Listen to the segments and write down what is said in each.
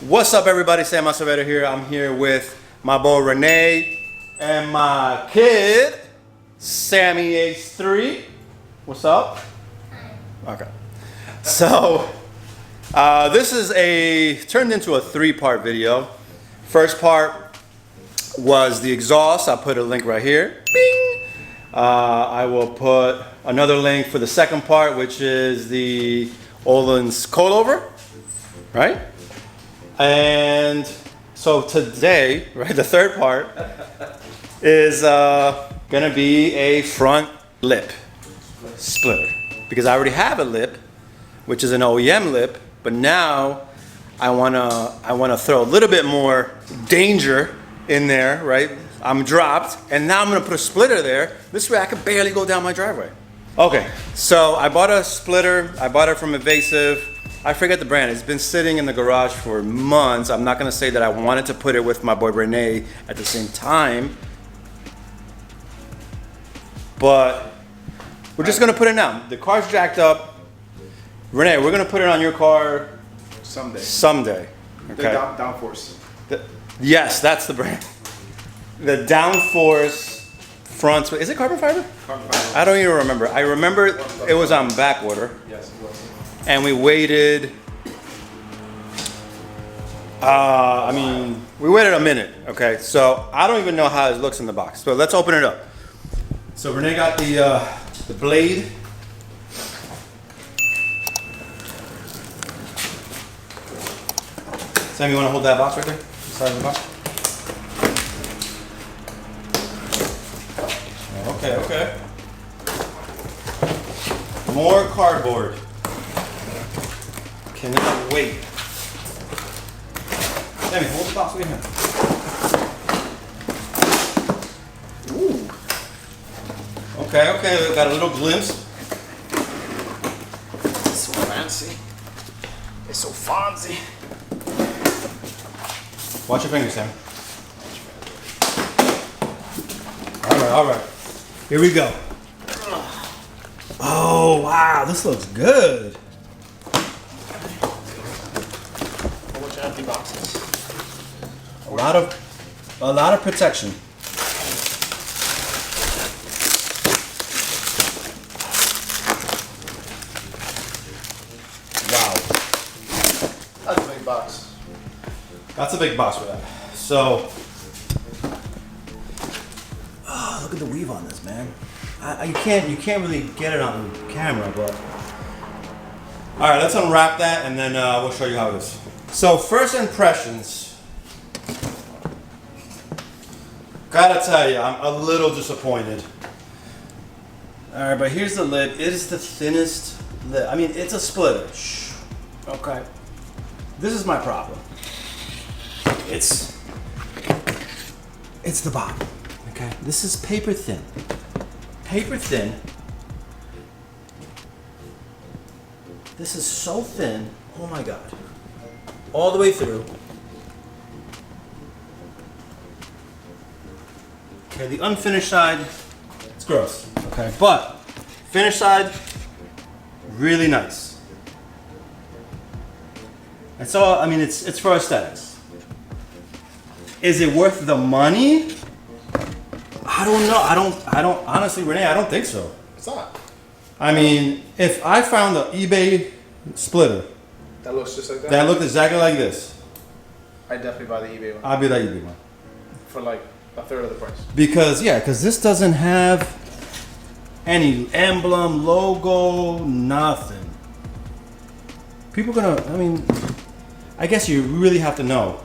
What's up, everybody? Sam Acevedo here. I'm here with my boy Renee and my kid Sammy H3. What's up? Okay. So this is turned into a three-part video. First part was the exhaust. I'll put a link right here. Bing! I will put another link for the second part, which is the Öhlins coilover, right? And so today, right, the third part is gonna be a front lip splitter, because I already have a lip, which is an OEM lip, but now I wanna throw a little bit more danger in there, right? I'm dropped, and now I'm gonna put a splitter there. This way I can barely go down my driveway. Okay, so I bought a splitter. I bought it from Evasive. I forget the brand. It's been sitting in the garage for months. I'm not gonna say that I wanted to put it with my boy Renee at the same time, but we're just gonna put it now. The car's jacked up. Renee, we're gonna put it on your car someday. Someday. Okay. The Downforce. Yes, that's the brand. The Downforce front. Is it carbon fiber? Carbon fiber. I don't even remember. I remember it was on back order. Yes, it was. And we waited, we waited a minute, okay? So I don't even know how it looks in the box. So let's open it up. So Renee got the blade. Sam, you wanna hold that box right there? The side of the box? Okay. More cardboard. Cannot wait. Sammy, hold the box right here. Ooh. Okay, we've got a little glimpse. It's so fancy. It's so fancy. Watch your fingers, Sam. All right. Here we go. Oh, wow, this looks good. Empty boxes. A lot of protection. Wow. That's a big box. That's a big box for that. So, oh, look at the weave on this, man. You can't really get it on camera, but all right, let's unwrap that and then we'll show you how it is. So first impressions, gotta tell you, I'm a little disappointed. All right, but here's the lip. It is the thinnest lip. I mean, it's a splitter. Shh. Okay. This is my problem. It's the bottom. Okay. This is paper thin. Paper thin. This is so thin. Oh my God. All the way through. Okay, the unfinished side, it's gross. Okay, but finished side, really nice. And so, I mean, it's for aesthetics. Is it worth the money? I don't know. I don't honestly, Renee, I don't think so. It's not. I mean, if I found an eBay splitter That looks just like that. that looked exactly like this, I'd definitely buy the eBay one I'd be that eBay one. for like a third of the price. Because this doesn't have any emblem, logo, nothing. People I guess you really have to know,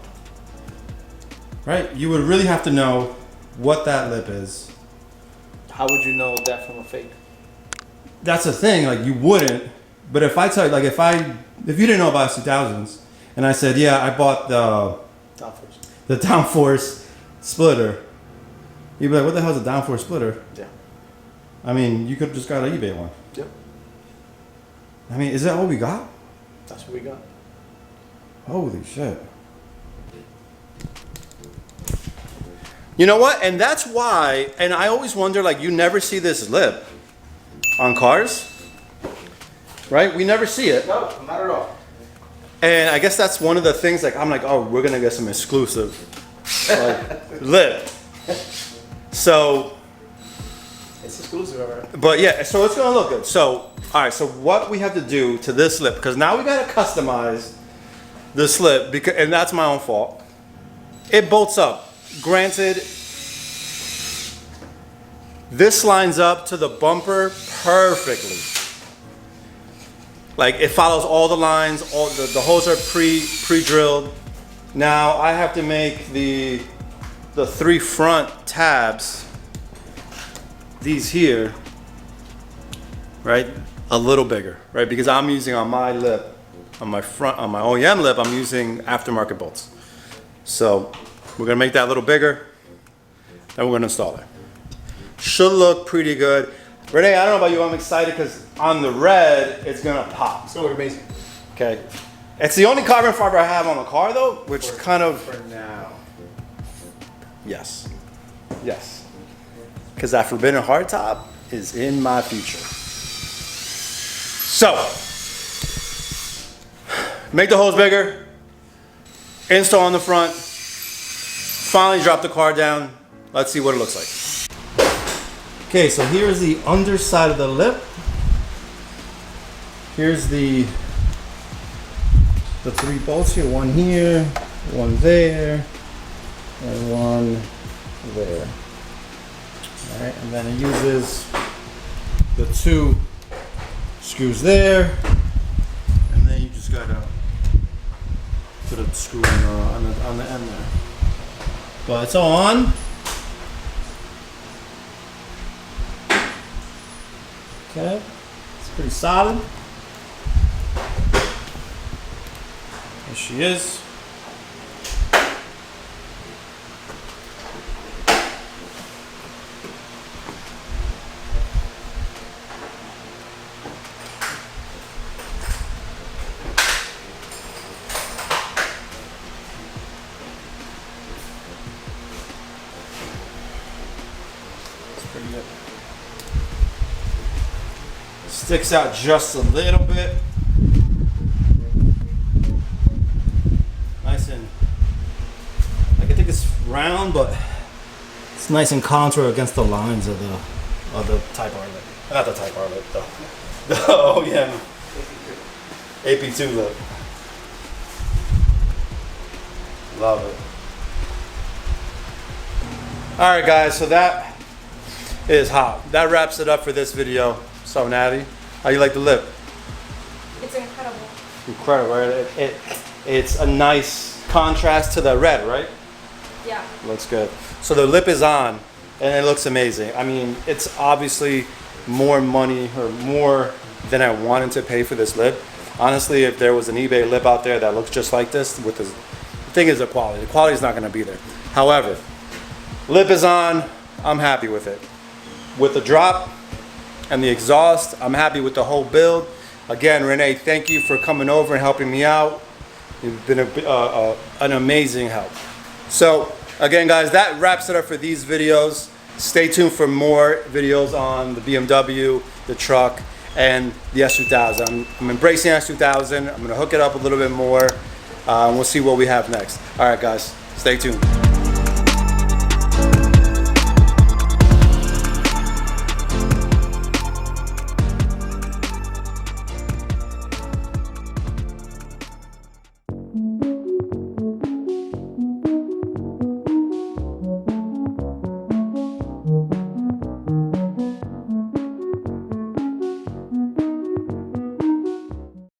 right? You would really have to know what that lip is. How would you know that from a fake? That's the thing, like you wouldn't. But if I tell you, like if you didn't know about S2000s, and I said, yeah, I bought the Downforce splitter, you'd be like, what the hell is a Downforce splitter? Yeah. I mean, you could have just got an eBay one. Yep. I mean, is that all we got? That's what we got. Holy shit. You know what? And that's why, and I always wonder, like, you never see this lip on cars, right? We never see it. No, not at all. And I guess that's one of the things, like, I'm like, oh, we're gonna get some exclusive lip. So, It's exclusive, alright. but yeah, so it's gonna look good. So, all right, so what we have to do to this lip, because now we gotta customize this lip, because, and that's my own fault. It bolts up. Granted, this lines up to the bumper perfectly. Like, it follows all the lines, all the holes are pre-drilled. Now I have to make the 3 front tabs, these here, right, a little bigger, right? Because I'm using on my lip, on my OEM lip, I'm using aftermarket bolts. So we're gonna make that a little bigger, then we're gonna install it. Should look pretty good. Renee, I don't know about you, I'm excited because on the red, it's gonna pop. It's gonna look amazing. Okay. It's the only carbon fiber I have on the car though, which kind of, For now. yes, yes. Because that forbidden hardtop is in my future. So, make the holes bigger, install on the front, finally drop the car down. Let's see what it looks like. Okay, so here's the underside of the lip. Here's the 3 bolts here, one here, one there, and one there. All right, and then it uses the 2 screws there, and then you just gotta put a screw on the end there. But it's on. Okay, it's pretty solid. There she is. It's pretty good. Sticks out just a little bit. Nice and, like, I think it's round, but it's nice and contour against the lines of the Type R lip. Not the Type R lip, though. The OEM AP2 lip. Love it. All right, guys, so that is hot. That wraps it up for this video. So, Natty, how you like the lip? It's incredible. Incredible, right? It's a nice contrast to the red, right? Yeah. Looks good. So the lip is on, and it looks amazing. I mean, it's obviously more money or more than I wanted to pay for this lip. Honestly, if there was an eBay lip out there that looks just like this, with the thing is the quality. The quality is not going to be there. However, lip is on. I'm happy with it. With the drop and the exhaust, I'm happy with the whole build. Again, Renee, thank you for coming over and helping me out. You've been an amazing help. So, again, guys, that wraps it up for these videos. Stay tuned for more videos on the BMW, the truck, and the S2000. I'm embracing S2000. I'm going to hook it up a little bit more. We'll see what we have next. All right, guys, stay tuned.